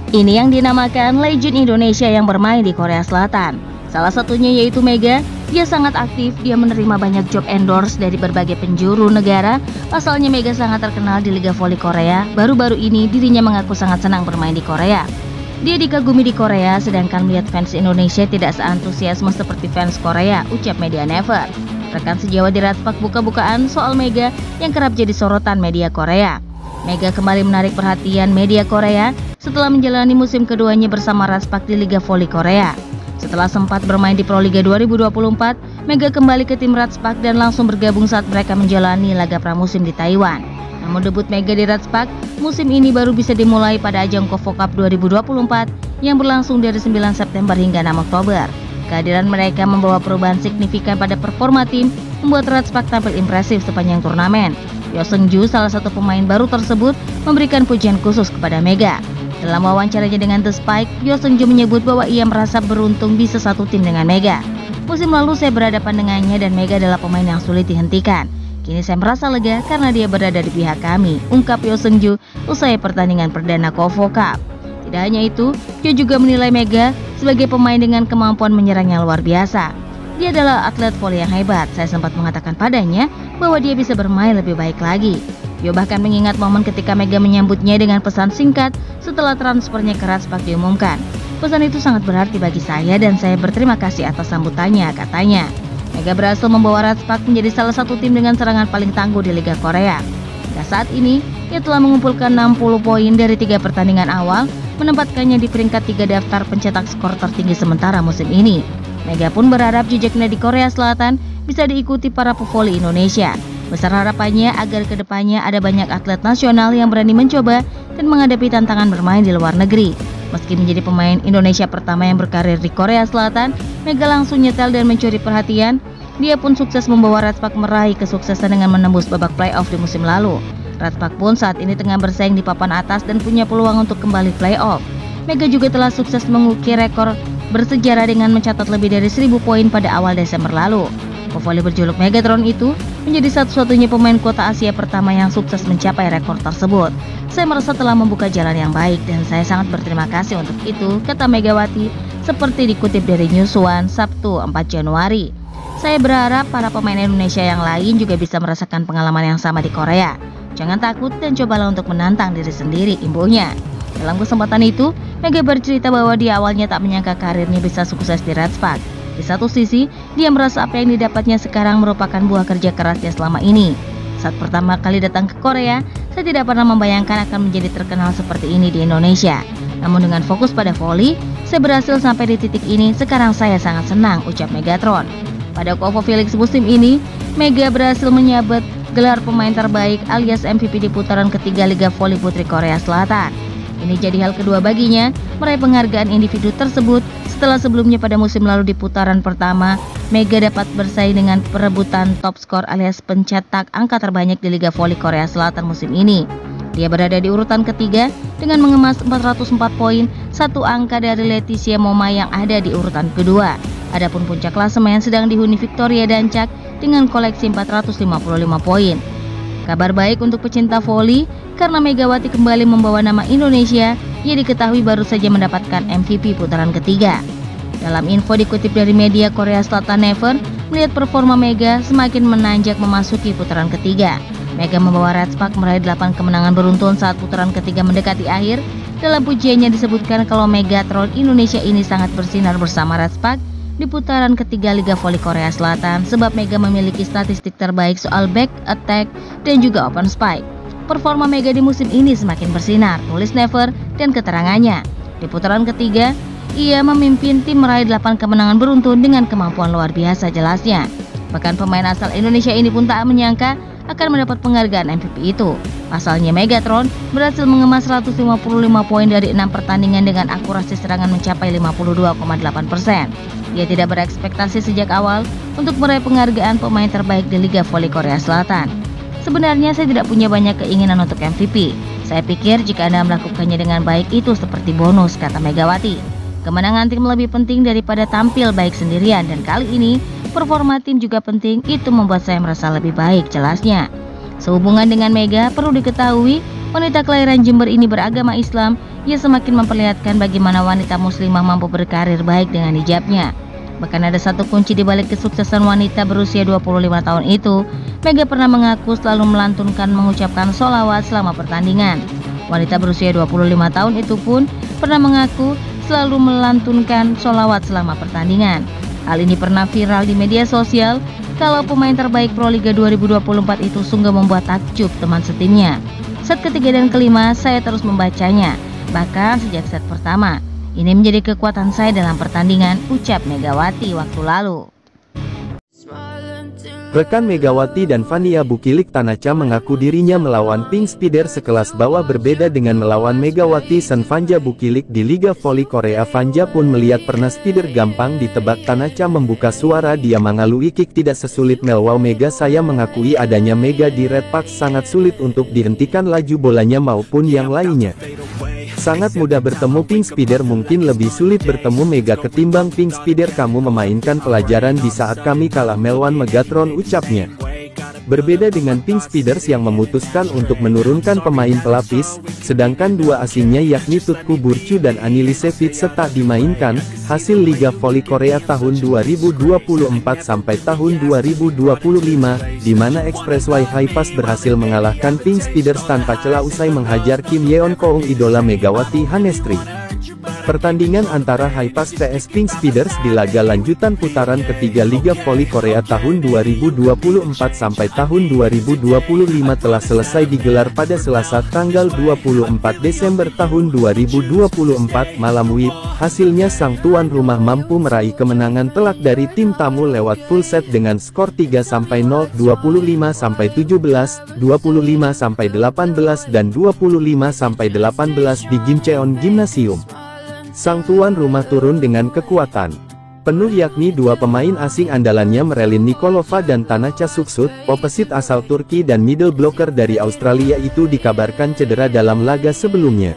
Ini yang dinamakan legend Indonesia yang bermain di Korea Selatan. Salah satunya yaitu Mega. Dia sangat aktif, dia menerima banyak job endorse dari berbagai penjuru negara. Pasalnya Mega sangat terkenal di Liga Voli Korea. Baru-baru ini dirinya mengaku sangat senang bermain di Korea. Dia dikagumi di Korea, sedangkan melihat fans Indonesia tidak seantusiasme seperti fans Korea, ucap media Never. Rekan sejawat di Ratspak buka-bukaan soal Mega yang kerap jadi sorotan media Korea. Mega kembali menarik perhatian media Korea setelah menjalani musim keduanya bersama Ratspak di Liga Voli Korea. Setelah sempat bermain di Pro Liga 2024, Mega kembali ke tim Ratspak dan langsung bergabung saat mereka menjalani laga pramusim di Taiwan. Namun debut Mega di Ratspak musim ini baru bisa dimulai pada ajang Kovo Cup 2024 yang berlangsung dari 9 September hingga 6 Oktober. Kehadiran mereka membawa perubahan signifikan pada performa tim, membuat Ratspak tampil impresif sepanjang turnamen. Yo Seung-ju, salah satu pemain baru tersebut, memberikan pujian khusus kepada Mega. Dalam wawancaranya dengan The Spike, Yo Seung-ju menyebut bahwa ia merasa beruntung bisa satu tim dengan Mega. Musim lalu saya berhadapan dengannya dan Mega adalah pemain yang sulit dihentikan. Kini saya merasa lega karena dia berada di pihak kami, ungkap Yo Seung-ju usai pertandingan perdana Kovo Cup. Tidak hanya itu, Yo juga menilai Mega sebagai pemain dengan kemampuan menyerang yang luar biasa. Dia adalah atlet voli yang hebat. Saya sempat mengatakan padanya bahwa dia bisa bermain lebih baik lagi. Yo bahkan mengingat momen ketika Mega menyambutnya dengan pesan singkat setelah transfernya ke Ratspak diumumkan. Pesan itu sangat berarti bagi saya dan saya berterima kasih atas sambutannya, katanya. Mega berhasil membawa Ratspak menjadi salah satu tim dengan serangan paling tangguh di Liga Korea. Hingga saat ini, ia telah mengumpulkan 60 poin dari 3 pertandingan awal, menempatkannya di peringkat 3 daftar pencetak skor tertinggi sementara musim ini. Mega pun berharap jejaknya di Korea Selatan bisa diikuti para pevoli Indonesia. Besar harapannya agar kedepannya ada banyak atlet nasional yang berani mencoba dan menghadapi tantangan bermain di luar negeri. Meski menjadi pemain Indonesia pertama yang berkarir di Korea Selatan, Mega langsung nyetel dan mencuri perhatian. Dia pun sukses membawa Ratspak meraih kesuksesan dengan menembus babak playoff di musim lalu. Ratspak pun saat ini tengah bersaing di papan atas dan punya peluang untuk kembali playoff. Mega juga telah sukses mengukir rekor bersejarah dengan mencatat lebih dari 1000 poin pada awal Desember lalu. Pevoli berjuluk Megatron itu menjadi satu-satunya pemain kota Asia pertama yang sukses mencapai rekor tersebut. Saya merasa telah membuka jalan yang baik dan saya sangat berterima kasih untuk itu, kata Megawati, seperti dikutip dari Newsone Sabtu 4 Januari. Saya berharap para pemain Indonesia yang lain juga bisa merasakan pengalaman yang sama di Korea. Jangan takut dan cobalah untuk menantang diri sendiri, imbuhnya. Dalam kesempatan itu, Mega bercerita bahwa dia awalnya tak menyangka karirnya bisa sukses di Ratspak. Di satu sisi, dia merasa apa yang didapatnya sekarang merupakan buah kerja kerasnya selama ini. Saat pertama kali datang ke Korea, saya tidak pernah membayangkan akan menjadi terkenal seperti ini di Indonesia. Namun dengan fokus pada voli, saya berhasil sampai di titik ini. Sekarang saya sangat senang, ucap Megatron. Pada Kovo Felix musim ini, Mega berhasil menyabet gelar pemain terbaik alias MVP di putaran ketiga Liga Voli Putri Korea Selatan. Ini jadi hal kedua baginya meraih penghargaan individu tersebut setelah sebelumnya pada musim lalu di putaran pertama, Mega dapat bersaing dengan perebutan top skor alias pencetak angka terbanyak di Liga Voli Korea Selatan musim ini. Dia berada di urutan ketiga dengan mengemas 404 poin, satu angka dari Leticia Moma yang ada di urutan kedua. Adapun puncak klasemen sedang dihuni Victoria Dancak dengan koleksi 455 poin. Kabar baik untuk pecinta voli karena Megawati kembali membawa nama Indonesia. Ia diketahui baru saja mendapatkan MVP putaran ketiga. Dalam info dikutip dari media Korea Selatan Never, melihat performa Mega semakin menanjak memasuki putaran ketiga. Mega membawa Ratspak meraih 8 kemenangan beruntun saat putaran ketiga mendekati akhir. Dalam pujiannya disebutkan kalau Megatron Indonesia ini sangat bersinar bersama Ratspak di putaran ketiga Liga Voli Korea Selatan sebab Mega memiliki statistik terbaik soal back, attack, dan juga open spike. Performa Mega di musim ini semakin bersinar, tulis Never dan keterangannya. Di putaran ketiga, ia memimpin tim meraih 8 kemenangan beruntun dengan kemampuan luar biasa, jelasnya. Bahkan pemain asal Indonesia ini pun tak menyangka akan mendapat penghargaan MVP itu. Pasalnya Megatron berhasil mengemas 155 poin dari 6 pertandingan dengan akurasi serangan mencapai 52,8%. Dia tidak berekspektasi sejak awal untuk meraih penghargaan pemain terbaik di Liga Voli Korea Selatan. Sebenarnya saya tidak punya banyak keinginan untuk MVP. Saya pikir jika Anda melakukannya dengan baik itu seperti bonus, kata Megawati. Kemenangan tim lebih penting daripada tampil baik sendirian dan kali ini performa tim juga penting, itu membuat saya merasa lebih baik, jelasnya. Sehubungan dengan Mega, perlu diketahui, wanita kelahiran Jember ini beragama Islam. Ia semakin memperlihatkan bagaimana wanita muslimah mampu berkarir baik dengan hijabnya. Bahkan ada satu kunci di balik kesuksesan wanita berusia 25 tahun itu. Mega pernah mengaku selalu melantunkan mengucapkan sholawat selama pertandingan. Wanita berusia 25 tahun itu pun pernah mengaku selalu melantunkan sholawat selama pertandingan. Hal ini pernah viral di media sosial. Kalau pemain terbaik Pro Liga 2024 itu sungguh membuat takjub teman setimnya. Set ketiga dan kelima saya terus membacanya, bahkan sejak set pertama. Ini menjadi kekuatan saya dalam pertandingan, ucap Megawati waktu lalu. Rekan Megawati dan Fania Bukilik Tanacha mengaku dirinya melawan Pink Spider sekelas bawah berbeda dengan melawan Megawati Sen Fanja Bukilik di Liga Voli Korea. Fanja pun melihat pernah Spider gampang ditebak. Tanacha membuka suara, dia mengalui kick tidak sesulit Melwow Mega. Saya mengakui adanya Mega di Red Park sangat sulit untuk dihentikan laju bolanya maupun yang lainnya. Sangat mudah bertemu Pink Spider, mungkin lebih sulit bertemu Mega ketimbang Pink Spider. Kamu memainkan pelajaran di saat kami kalah Melwan Megatron, ucapnya. Berbeda dengan Pink Spiders yang memutuskan untuk menurunkan pemain pelapis, sedangkan dua asingnya yakni Tutku Burcu dan Anilisevich tak dimainkan. Hasil Liga Voli Korea tahun 2024 sampai tahun 2025, di mana Expressway High Pass berhasil mengalahkan Pink Spiders tanpa celah usai menghajar Kim Yeon Koung idola Megawati Hanestri. Pertandingan antara High Pass vs Pink Spiders di laga lanjutan putaran ketiga Liga Voli Korea tahun 2024 sampai tahun 2025 telah selesai digelar pada Selasa tanggal 24 Desember tahun 2024 malam WIB. Hasilnya sang tuan rumah mampu meraih kemenangan telak dari tim tamu lewat full set dengan skor 3-0, 25-17, 25-18 dan 25-18 di Gimcheon Gymnasium. Sang tuan rumah turun dengan kekuatan penuh yakni dua pemain asing andalannya Merelin Nikolova dan Tanacha Suksut, opposite asal Turki dan middle blocker dari Australia itu dikabarkan cedera dalam laga sebelumnya.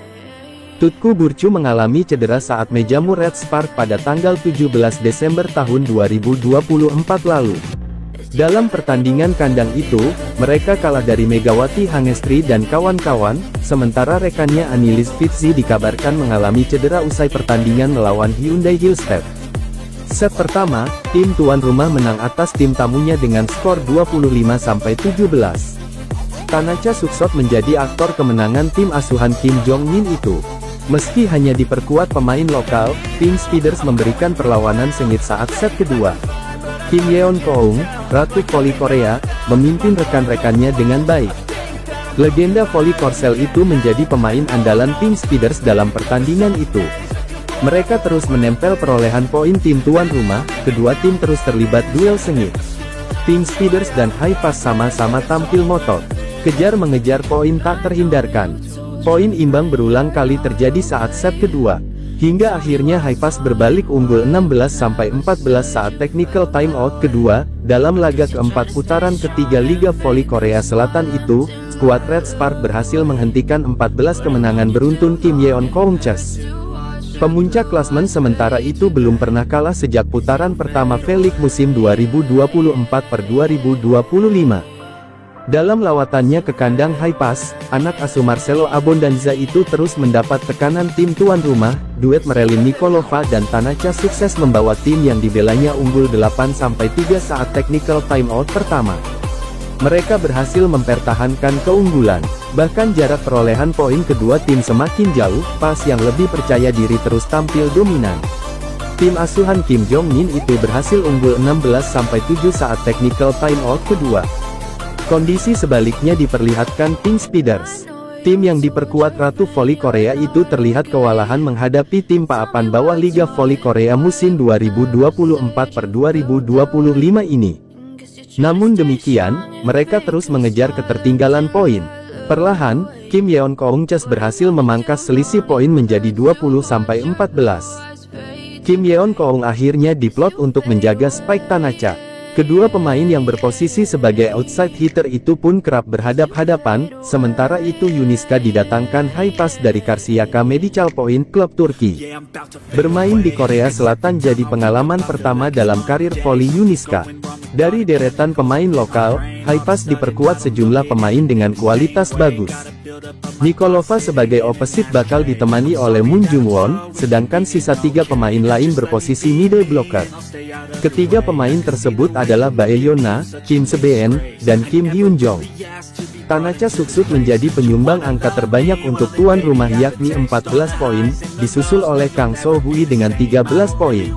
Tutku Burcu mengalami cedera saat menjamu Red Spark pada tanggal 17 Desember tahun 2024 lalu. Dalam pertandingan kandang itu, mereka kalah dari Megawati Hanestri dan kawan-kawan, sementara rekannya Anilisevich dikabarkan mengalami cedera usai pertandingan melawan Hyundai Hillstep. Set pertama, tim tuan rumah menang atas tim tamunya dengan skor 25-17. Tanacha Suksot menjadi aktor kemenangan tim asuhan Kim Jong-min itu. Meski hanya diperkuat pemain lokal, Pink Spiders memberikan perlawanan sengit saat set kedua. Kim Yeon Koung, Ratu Voli Korea, memimpin rekan-rekannya dengan baik. Legenda voli Korsel itu menjadi pemain andalan Pink Spiders dalam pertandingan itu. Mereka terus menempel perolehan poin tim tuan rumah, kedua tim terus terlibat duel sengit. Pink Spiders dan High Pass sama-sama tampil motot. Kejar-mengejar poin tak terhindarkan. Poin imbang berulang kali terjadi saat set kedua. Hingga akhirnya High Pass berbalik unggul 16-14 saat technical timeout kedua. Dalam laga keempat putaran ketiga Liga Voli Korea Selatan itu, skuad Red Spark berhasil menghentikan 14 kemenangan beruntun Kim Yeon Koung Chess. Pemuncak klasmen sementara itu belum pernah kalah sejak putaran pertama V-League musim 2024-2025. Dalam lawatannya ke kandang High Pass, anak asuh Marcelo Abondanza itu terus mendapat tekanan tim tuan rumah. Duet Merelin Nikolova dan Tanacha sukses membawa tim yang dibelanya unggul 8-3 saat technical timeout pertama. Mereka berhasil mempertahankan keunggulan. Bahkan jarak perolehan poin kedua tim semakin jauh. Pas yang lebih percaya diri terus tampil dominan. Tim asuhan Kim Jong-min itu berhasil unggul 16-7 saat technical timeout kedua. Kondisi sebaliknya diperlihatkan Pink Spiders. Tim yang diperkuat Ratu Voli Korea itu terlihat kewalahan menghadapi tim papan bawah Liga Voli Korea musim 2024-2025 ini. Namun demikian, mereka terus mengejar ketertinggalan poin. Perlahan, Kim Yeon Koung Chess berhasil memangkas selisih poin menjadi 20-14. Kim Yeon Koung akhirnya diplot untuk menjaga spike Tanacha. Kedua pemain yang berposisi sebagai outside hitter itu pun kerap berhadap-hadapan, sementara itu Yuniska didatangkan high pass dari Karşıyaka Medical Point klub Turki. Bermain di Korea Selatan jadi pengalaman pertama dalam karir voli Yuniska. Dari deretan pemain lokal, high pass diperkuat sejumlah pemain dengan kualitas bagus. Nikolova sebagai opposite bakal ditemani oleh Moon Jung-won, sedangkan sisa 3 pemain lain berposisi middle blocker. Ketiga pemain tersebut adalah Bae Yona, Kim Se-beon, dan Kim Hyun-jong. Tanacha Suksut menjadi penyumbang angka terbanyak untuk tuan rumah yakni 14 poin, disusul oleh Kang So-hui dengan 13 poin.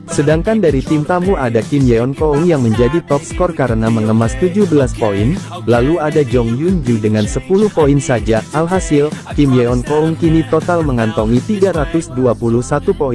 Sedangkan dari tim tamu ada Kim Yeon-keung yang menjadi top skor karena mengemas 17 poin, lalu ada Jong Yun-ju dengan 10 poin saja. Alhasil, Kim Yeon-keung kini total mengantongi 321 poin.